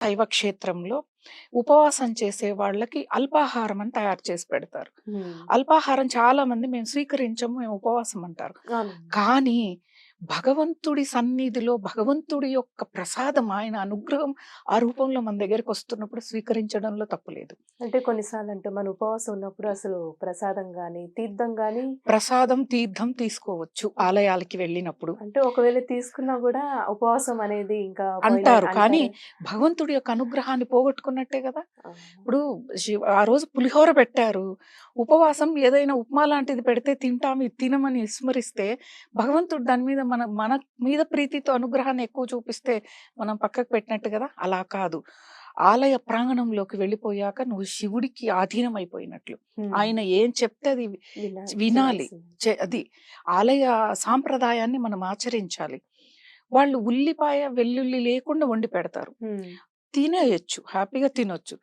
శైవ క్షేత్రంలో ఉపవాసం చేసే వాళ్ళకి అల్పాహారం అని తయారు చేసి పెడతారు. హ్మ్. అల్పాహారం చాలా మంది మేము స్వీకరించము, మేము ఉపవాసం అంటారు. అవునండి. కానీ భగవంతుడి సన్నిధిలో భగవంతుడి యొక్క ప్రసాదం, ఆయన అనుగ్రహం ఆ రూపంలో మన దగ్గరకొస్తున్నప్పుడు స్వీకరించడంలో తప్పు లేదు. అంటే కొన్నిసార్లంటే మన ఉపవాసం ఉన్నప్పుడు అసలు ప్రసాదం గాని, తీర్థం గాని ప్రసాదం, తీర్థం తీసుకోవచ్చు హ్మ్. ఆలయాలకి వెళ్ళినప్పుడు. అంటే ఒకవేళ తీసుకున్నా గూడా ఉపవాసం అనేది ఇంకా అంటారు. కానీ అంటారు. భగవంతుడి యొక్క అనుగ్రహాన్ని పోగొట్టుకున్నట్టే గదా! ఆ! ఇప్పుడు ఆ రోజు పులిహోర పెట్టారు. ఉపవాసం ఏదైనా ఉప్మా లాంటిది పెడితే తింటాం, ఇది తినమని విస్మరిస్తే, భగవంతుడు దాని మీద మన మీద ప్రీతితో అనుగ్రహాన్ని ఎక్కువ చూపిస్తే, మనం పక్కకు పెట్టినట్టు గదా! అలా కాదు. ఆలయ ప్రాంగణంలోకి వెళ్ళిపోయాక నువ్వు శివుడికి ఆధీనమైపోయినట్లు. హ్మ్. ఆయన ఏం చెప్తే అది వినాలి. చేయాల్సింది. అది ఆలయ సాంప్రదాయాన్ని మనం ఆచరించాలి. వాళ్ళు ఉల్లిపాయ, వెల్లుల్లి లేకుండా వండి పెడతారు. హ్మ్. తినేయొచ్చు. హ్యాపీగా తినొచ్చు.